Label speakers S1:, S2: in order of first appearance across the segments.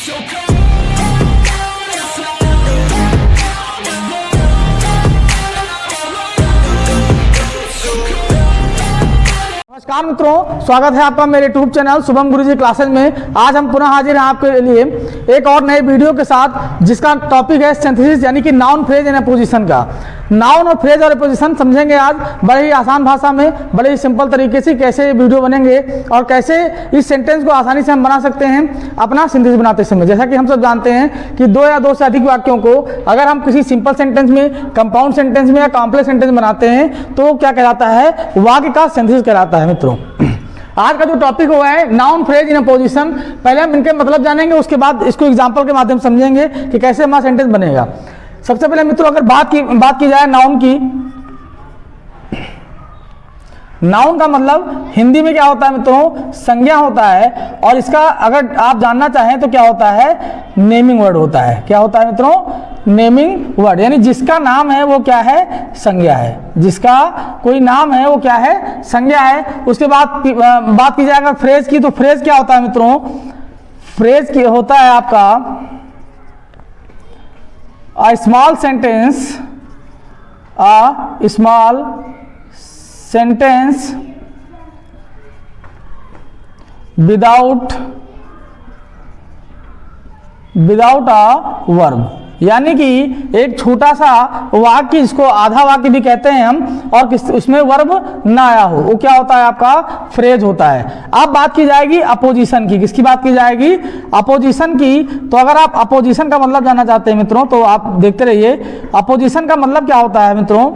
S1: नमस्कार मित्रों, स्वागत है आपका मेरे यूट्यूब चैनल शुभम गुरुजी क्लासेज में। आज हम पुनः हाजिर हैं आपके लिए एक और नए वीडियो के साथ, जिसका टॉपिक है सिंथेसिस यानी कि नाउन फ्रेज एंड अपोजिशन का। नाउन और फ्रेज और अपोजिशन समझेंगे आज बड़े ही आसान भाषा में, बड़े ही सिंपल तरीके से कैसे ये वीडियो बनेंगे और कैसे इस सेंटेंस को आसानी से हम बना सकते हैं अपना सिंथेसिस बनाते समय। जैसा कि हम सब जानते हैं कि दो या दो से अधिक वाक्यों को अगर हम किसी सिंपल सेंटेंस में, कंपाउंड सेंटेंस में या कॉम्प्लेक्स सेंटेंस बनाते हैं तो क्या कहलाता है, वाक्य का सिंथेसिस कहलाता है। मित्रों, आज का जो टॉपिक हुआ है नाउन फ्रेज इन अपोजिशन, पहले हम इनके मतलब जानेंगे, उसके बाद इसको एग्जांपल के माध्यम से समझेंगे कि कैसे हमारा सेंटेंस बनेगा। सबसे पहले मित्रों अगर बात की जाए नाउन की, नाउन का मतलब हिंदी में क्या होता है मित्रों, संज्ञा होता है। और इसका अगर आप जानना चाहें तो क्या होता है, नेमिंग वर्ड होता है। क्या होता है मित्रों, नेमिंग वर्ड, यानी जिसका नाम है वो क्या है, संज्ञा है। जिसका कोई नाम है वो क्या है, संज्ञा है। उसके बाद बात की जाए अगर फ्रेज की, तो फ्रेज क्या होता है मित्रों, फ्रेज की होता है आपका a small sentence without a verb, यानी कि एक छोटा सा वाक्य, इसको आधा वाक्य भी कहते हैं हम, और उसमें वर्ब ना आया हो, वो क्या होता है आपका फ्रेज होता है। अब बात की जाएगी अपोजिशन की। किसकी बात की जाएगी, अपोजिशन की। तो अगर आप अपोजिशन का मतलब जानना चाहते हैं मित्रों तो आप देखते रहिए। अपोजिशन का मतलब क्या होता है मित्रों,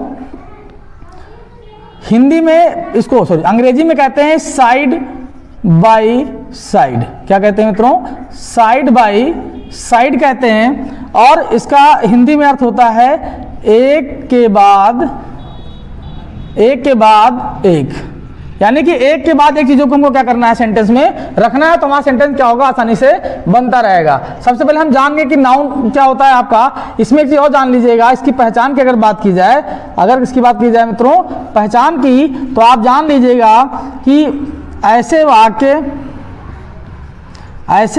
S1: हिंदी में इसको अंग्रेजी में कहते हैं साइड बाई साइड। क्या कहते हैं मित्रों, साइड बाई साइड कहते हैं। और इसका हिंदी में अर्थ होता है एक के बाद एक, यानी कि एक के बाद एक चीजों को हमको क्या करना है, सेंटेंस में रखना है, तो हमारा सेंटेंस क्या होगा, आसानी से बनता रहेगा। सबसे पहले हम जान गए कि नाउन क्या होता है आपका। इसमें एक चीज और जान लीजिएगा, इसकी पहचान की अगर बात की जाए, अगर इसकी बात की जाए मित्रों पहचान की, तो आप जान लीजिएगा कि ऐसे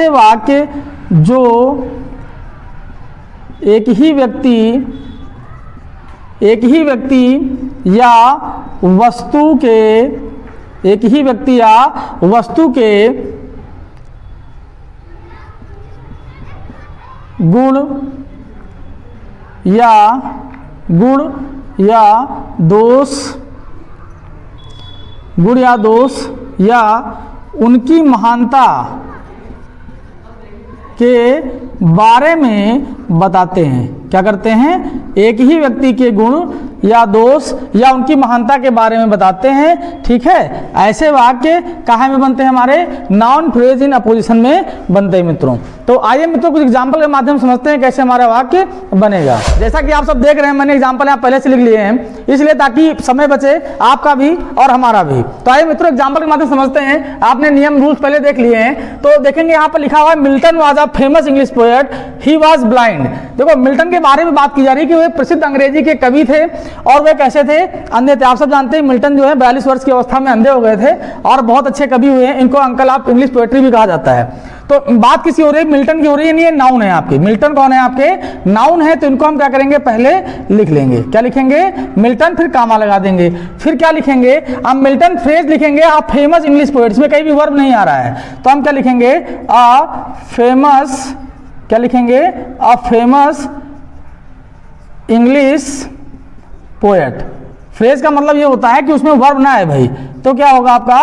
S1: वाक्य जो एक ही व्यक्ति या वस्तु के गुण या दोष या उनकी महानता के बारे में बताते हैं। क्या करते हैं, एक ही व्यक्ति के गुण या दोष या उनकी महानता के बारे में बताते हैं। ठीक है, ऐसे वाक्य कहाँ में बनते हैं, हमारे नाउन फ्रेज इन अपोजिशन में बनते हैं मित्रों। तो आइए मित्रों कुछ एग्जांपल के माध्यम से समझते हैं कैसे हमारा वाक्य बनेगा। जैसा कि आप सब देख रहे हैं, मैंने एग्जांपल यहाँ पहले से लिख लिए हैं, इसलिए ताकि समय बचे आपका भी और हमारा भी। तो आइए मित्रों एग्जांपल के माध्यम से समझते हैं। आपने नियम रूल्स पहले देख लिए हैं, तो देखेंगे यहाँ पर लिखा हुआ है Milton was a famous English poet, he was blind. देखो मिल्टन के बारे में बात की जा रही है कि वे प्रसिद्ध अंग्रेजी के कवि थे और वे कैसे थे, अंधे थे। आप सब जानते हैं मिल्टन जो है 42 वर्ष की अवस्था में अंधे हो गए थे और बहुत अच्छे कवि हुए हैं। इनको अंकल ऑफ इंग्लिश पोएट्री भी कहा जाता है। तो बात किसी हो रही है, मिल्टन की हो रही है, नहीं ये नाउन है आपके। मिल्टन कौन है आपके, नाउन है, तो इनको हम क्या करेंगे, पहले लिख लेंगे। क्या लिखेंगे, मिल्टन, फिर कामा लगा देंगे। फिर क्या लिखेंगे, हम मिल्टन फ्रेज लिखेंगे, आ फेमस इंग्लिश पोएट, इसमें कहीं भी वर्ब नहीं आ रहा है, तो हम क्या लिखेंगे, आ फेमस, क्या लिखेंगे, आ फेमस इंग्लिश पोएट। फ्रेज का मतलब ये होता है कि उसमें वर्ब ना है भाई, तो क्या होगा आपका,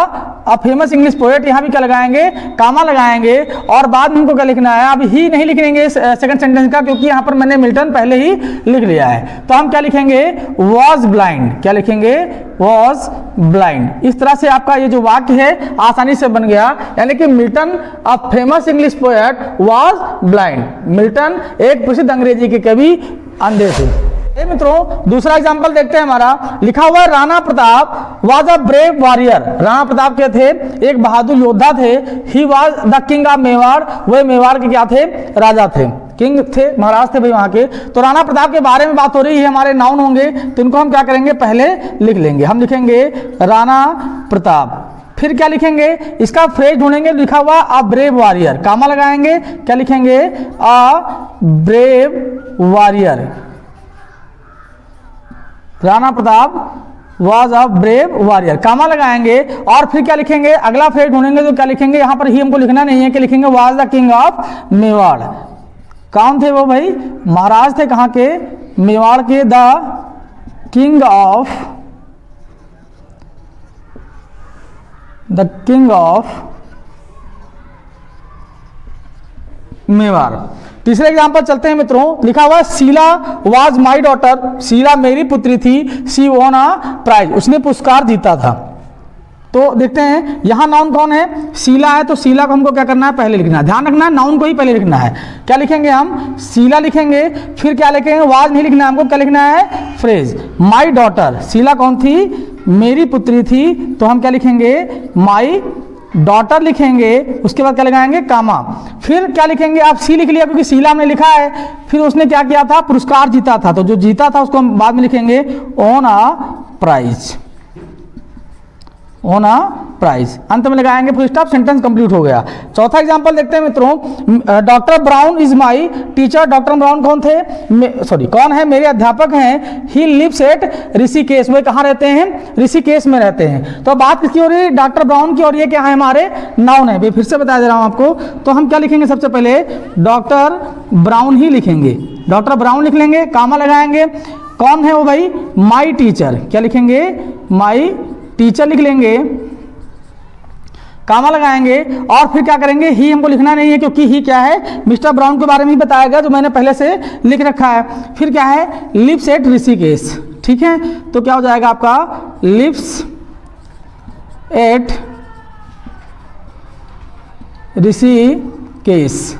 S1: अ फेमस इंग्लिश पोएट। यहाँ भी क्या लगाएंगे, कामा लगाएंगे, और बाद में हमको क्या लिखना है, अब ही नहीं लिखेंगे सेकंड सेंटेंस का, क्योंकि यहाँ पर मैंने मिल्टन पहले ही लिख लिया है। तो हम क्या लिखेंगे, वॉज ब्लाइंड। क्या लिखेंगे, वॉज ब्लाइंड। इस तरह से आपका ये जो वाक्य है आसानी से बन गया, यानी कि Milton a famous English poet was blind. Milton एक प्रसिद्ध अंग्रेजी के कवि अंधे थे। मित्रों दूसरा एग्जांपल देखते हैं हमारा, लिखा हुआ है Rana Pratap was a brave warrior. Rana Pratap के थे, एक बहादुर योद्धा थे। He was the king of Mewar, वे मेवाड़ के क्या थे, राजा थे, किंग थे, महाराज थे भाई वहां के। तो राणा प्रताप के बारे में बात हो रही है, हमारे नाउन होंगे, तो इनको हम क्या करेंगे, पहले लिख लेंगे। हम लिखेंगे राणा प्रताप, फिर क्या लिखेंगे, इसका फ्रेज ढूंढेंगे, लिखा हुआ अ ब्रेव वॉरियर, कामा लगाएंगे, क्या लिखेंगे, a brave warrior, Rana Pratap was a brave warrior, comma लगाएंगे और फिर क्या लिखेंगे, अगला फ्रेज ढूंढेंगे तो क्या लिखेंगे, यहां पर ही हमको लिखना नहीं है कि लिखेंगे was the king of Mewar. कौन थे वो भाई, महाराज थे कहां के, मेवाड़ के, द किंग ऑफ मेवाड़। तीसरे एग्जाम्पल चलते हैं मित्रों, लिखा हुआ Sheela was my daughter, Sheela मेरी पुत्री थी, शी वॉन अ प्राइज, उसने पुरस्कार जीता था। तो देखते हैं यहां नाउन कौन है, शीला है, तो शीला को हमको क्या करना है, पहले लिखना है, ध्यान रखना है नाउन को ही पहले लिखना है। क्या लिखेंगे हम, शीला लिखेंगे, फिर क्या लिखेंगे, वाज नहीं लिखना है हमको, क्या लिखना है, फ्रेज, माई डॉटर, शीला कौन थी, मेरी पुत्री थी, तो हम क्या लिखेंगे, माई डॉटर लिखेंगे, उसके बाद क्या लगाएंगे, कामा, फिर क्या लिखेंगे, आप सी लिख लिया क्योंकि शीला हमने लिखा है, फिर उसने क्या किया था, पुरस्कार जीता था, तो जो जीता था उसको हम बाद में लिखेंगे on a prize, on a prize, अंत में लगाएंगे फुल स्टॉप, सेंटेंस कंप्लीट हो गया। चौथा एग्जांपल देखते हैं मित्रों, doctor brown is my teacher, doctor brown कौन थे, कौन है, मेरे अध्यापक हैं, ही लिव्स एट ऋषिकेश, वे कहाँ रहते हैं, ऋषिकेश में रहते हैं। तो बात किसकी हो रही है, डॉक्टर ब्राउन की, और ये क्या है, हमारे नाउन है, फिर से बता दे रहा हूं आपको। तो हम क्या लिखेंगे, सबसे पहले डॉक्टर ब्राउन ही लिखेंगे, डॉक्टर ब्राउन लिख लेंगे, कामा लगाएंगे, कौन है वो भाई, माई टीचर, क्या लिखेंगे, माई टीचर लिख लेंगे, कामा लगाएंगे, और फिर क्या करेंगे, ही हमको लिखना नहीं है क्योंकि ही क्या है, मिस्टर ब्राउन के बारे में ही बताया गया जो मैंने पहले से लिख रखा है। फिर क्या है, लिव्स एट ऋषिकेश, ठीक है, तो क्या हो जाएगा आपका, लिव्स एट ऋषिकेश।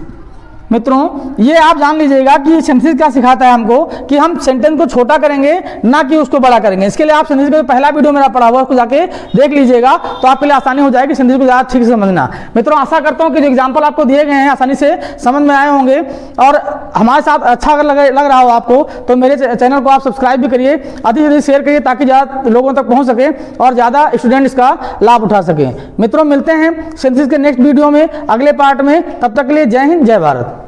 S1: मित्रों ये आप जान लीजिएगा कि सेंटेंस क्या सिखाता है हमको, कि हम सेंटेंस को छोटा करेंगे ना कि उसको बड़ा करेंगे। इसके लिए आप सेंटेंस का पहला वीडियो मेरा पढ़ा हुआ उसको जाके देख लीजिएगा, तो आपके लिए आसानी हो जाएगी सेंटेंस को ज़्यादा ठीक से समझना। मित्रों आशा करता हूँ कि जो एग्जाम्पल आपको दिए गए हैं आसानी से समझ में आए होंगे, और हमारे साथ अच्छा अगर लग रहा हो आपको तो मेरे चैनल को आप सब्सक्राइब भी करिए, अधिक से अधिक शेयर करिए ताकि ज़्यादा लोगों तक पहुँच सके और ज़्यादा स्टूडेंट इसका लाभ उठा सकें। मित्रों मिलते हैं सेंटेंस के नेक्स्ट वीडियो में, अगले पार्ट में, तब तक के लिए जय हिंद जय भारत।